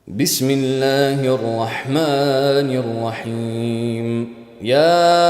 بسم الله الرحمن الرحيم. يا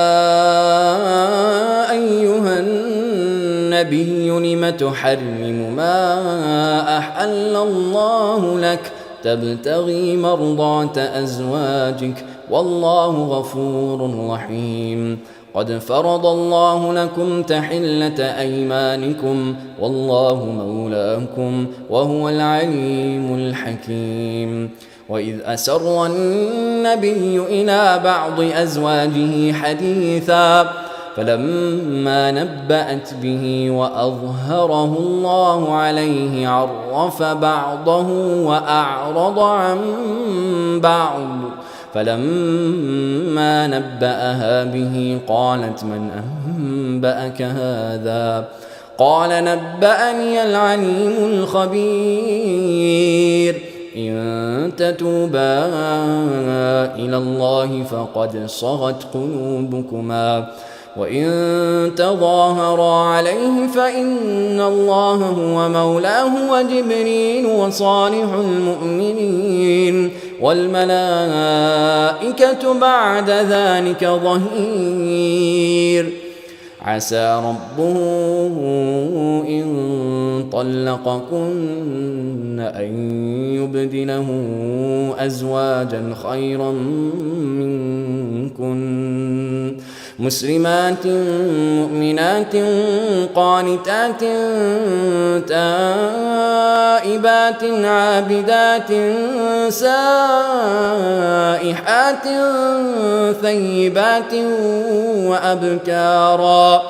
أيها النبي لم تحرم ما أحل الله لك تبتغي مرضات أزواجك والله غفور رحيم. قد فرض الله لكم تحلة أيمانكم والله مولاكم وهو العليم الحكيم. وإذ أسر النبي إلى بعض أزواجه حديثا فلما نبأت به وأظهره الله عليه عرف بعضه وأعرض عن بعض. فلما نبأها به قالت من أنبأك هذا؟ قال نبأني العليم الخبير. إن تتوبا إلى الله فقد صغت قلوبكما وإن تظاهرا عليه فإن الله هو مولاه وجبريل وصالح المؤمنين والملائكة بعد ذلك ظهير. عسى ربه إن طلقكن أن يبدله أزواجا خيرا منكن مسلمات مؤمنات قانتات تائبات عابدات سائحات ثيبات وأبكارا.